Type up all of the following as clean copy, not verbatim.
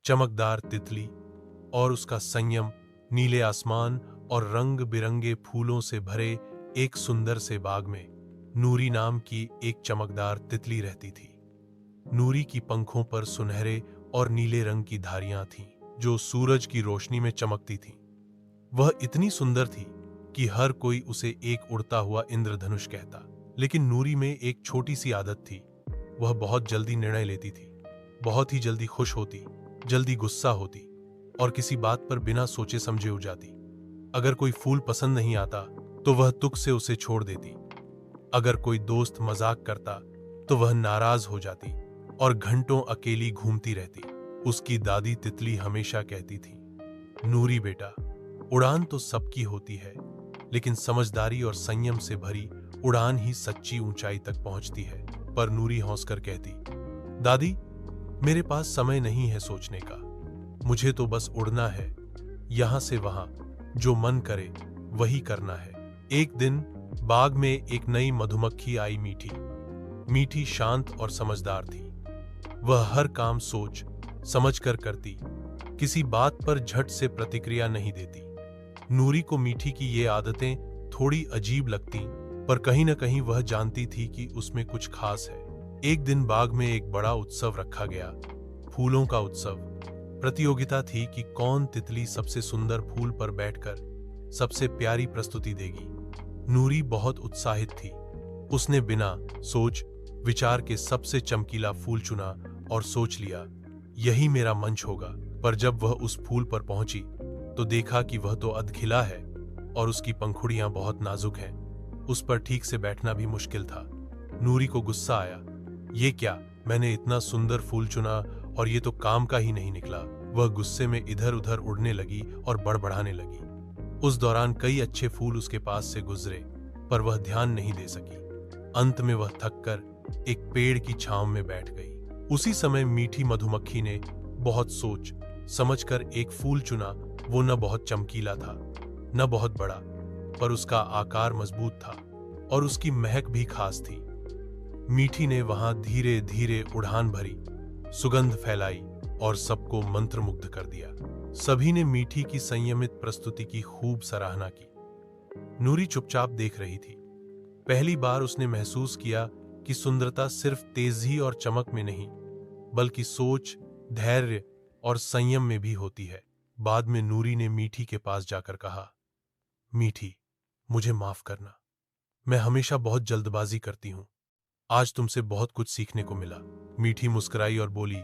चमकदार तितली और उसका संयम, नीले आसमान और रंग बिरंगे फूलों से भरे एक सुंदर से बाग में नूरी नाम की एक चमकदार तितली रहती थी। नूरी की पंखों पर सुनहरे और नीले रंग की धारियां थीं, जो सूरज की रोशनी में चमकती थीं। वह इतनी सुंदर थी कि हर कोई उसे एक उड़ता हुआ इंद्रधनुष कहता। लेकिन नूरी में एक छोटी सी आदत थी। वह बहुत जल्दी निर्णय लेती थी, बहुत ही जल्दी खुश होती, जल्दी गुस्सा होती और किसी बात पर बिना सोचे समझे उड़ जाती। अगर कोई फूल पसंद नहीं आता तो वह तुक से उसे छोड़ देती। अगर कोई दोस्त मजाक करता तो वह नाराज हो जाती और घंटों अकेली घूमती रहती। उसकी दादी तितली हमेशा कहती थी, नूरी बेटा, उड़ान तो सबकी होती है, लेकिन समझदारी और संयम से भरी उड़ान ही सच्ची ऊंचाई तक पहुंचती है। पर नूरी हंसकर कहती, दादी, मेरे पास समय नहीं है सोचने का, मुझे तो बस उड़ना है, यहां से वहां, जो मन करे वही करना है। एक दिन बाग में एक नई मधुमक्खी आई। मीठी, शांत और समझदार थी। वह हर काम सोच समझकर करती, किसी बात पर झट से प्रतिक्रिया नहीं देती। नूरी को मीठी की ये आदतें थोड़ी अजीब लगती, पर कहीं न कहीं वह जानती थी कि उसमें कुछ खास है। एक दिन बाग में एक बड़ा उत्सव रखा गया, फूलों का उत्सव। प्रतियोगिता थी कि कौन तितली सबसे सुंदर फूल पर बैठकर सबसे प्यारी प्रस्तुति देगी। नूरी बहुत उत्साहित थी। उसने बिना सोच विचार के सबसे चमकीला फूल चुना और सोच लिया, यही मेरा मंच होगा। पर जब वह उस फूल पर पहुंची तो देखा कि वह तो अधखिला है और उसकी पंखुड़ियां बहुत नाजुक हैं। उस पर ठीक से बैठना भी मुश्किल था। नूरी को गुस्सा आया, ये क्या, मैंने इतना सुंदर फूल चुना और ये तो काम का ही नहीं निकला। वह गुस्से में इधर उधर उड़ने लगी और बड़बड़ाने लगी। उस दौरान कई अच्छे फूल उसके पास से गुजरे, पर वह ध्यान नहीं दे सकी। अंत में वह थककर एक पेड़ की छांव में बैठ गई। उसी समय मीठी मधुमक्खी ने बहुत सोच समझकर एक फूल चुना। वो न बहुत चमकीला था, न बहुत बड़ा, पर उसका आकार मजबूत था और उसकी महक भी खास थी। मीठी ने वहां धीरे धीरे उड़ान भरी, सुगंध फैलाई और सबको मंत्रमुग्ध कर दिया। सभी ने मीठी की संयमित प्रस्तुति की खूब सराहना की। नूरी चुपचाप देख रही थी। पहली बार उसने महसूस किया कि सुंदरता सिर्फ तेजी और चमक में नहीं, बल्कि सोच, धैर्य और संयम में भी होती है। बाद में नूरी ने मीठी के पास जाकर कहा, मीठी, मुझे माफ करना, मैं हमेशा बहुत जल्दबाजी करती हूं। आज तुमसे बहुत कुछ सीखने को मिला। मीठी मुस्कुराई और बोली,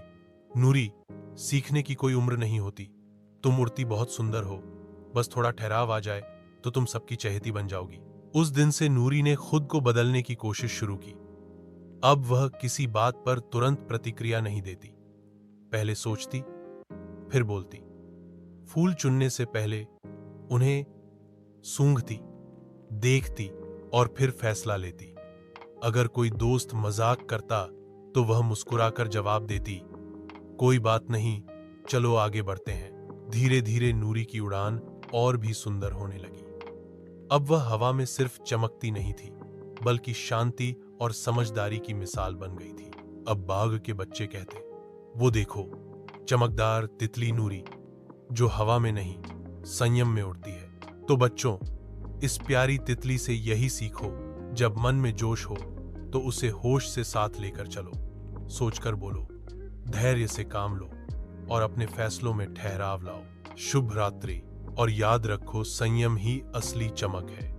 नूरी, सीखने की कोई उम्र नहीं होती। तुम उड़ती बहुत सुंदर हो, बस थोड़ा ठहराव आ जाए तो तुम सबकी चहेती बन जाओगी। उस दिन से नूरी ने खुद को बदलने की कोशिश शुरू की। अब वह किसी बात पर तुरंत प्रतिक्रिया नहीं देती। पहले सोचती, फिर बोलती। फूल चुनने से पहले उन्हें सूंघती, देखती और फिर फैसला लेती। अगर कोई दोस्त मजाक करता तो वह मुस्कुराकर जवाब देती, कोई बात नहीं, चलो आगे बढ़ते हैं। धीरे धीरे नूरी की उड़ान और भी सुंदर होने लगी। अब वह हवा में सिर्फ चमकती नहीं थी, बल्कि शांति और समझदारी की मिसाल बन गई थी। अब बाग के बच्चे कहते, वो देखो, चमकदार तितली नूरी, जो हवा में नहीं, संयम में उड़ती है। तो बच्चों, इस प्यारी तितली से यही सीखो, जब मन में जोश हो तो उसे होश से साथ लेकर चलो। सोचकर बोलो, धैर्य से काम लो और अपने फैसलों में ठहराव लाओ। शुभ रात्रि, और याद रखो, संयम ही असली चमक है।